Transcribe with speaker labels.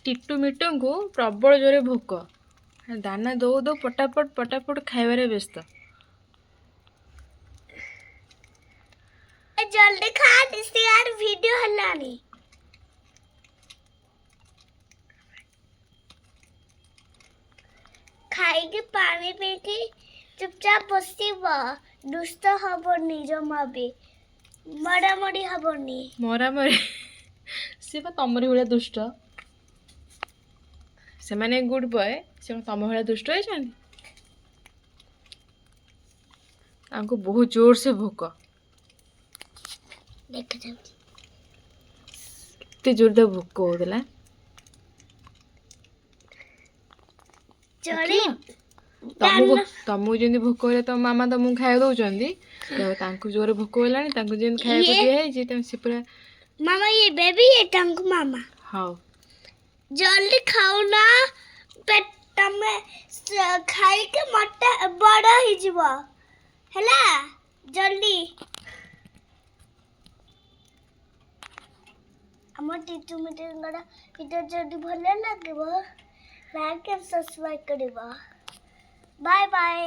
Speaker 1: ଟିଟୁ ମିଟୁ को प्रबल जोरे भोक दाना दो दो पटापट पटापट खाइबारे व्यस्त
Speaker 2: जल्दी खा इससे यार वीडियो हल्लानी खाई पानी पी के चुपचाप बसिब दुष्ट हबनी जमा भी मरामरी हबनी
Speaker 1: मरामरी सी तमरी भाया दुष्ट से माने गुड बॉय से तम भाया दुष्ट होको बहुत जोर से भोक केते जोर दे भोक होतला तुमको जमी भोक हो तो मामा तुमको खाया दौरान जोर भोक होगा खाया दिखाई सी पूरा
Speaker 2: मामा ये बेबी ये टंक मामा
Speaker 1: हाँ
Speaker 2: जल्दी खाओ ना पेट तमे खाई के मोटा बड़ा ही जीव हैला जल्दी हमर टीचू मीटिंग गड़ा वीडियो जल्दी भले लागिबो लाइक एंड सब्सक्राइब करिबो बाय बाय।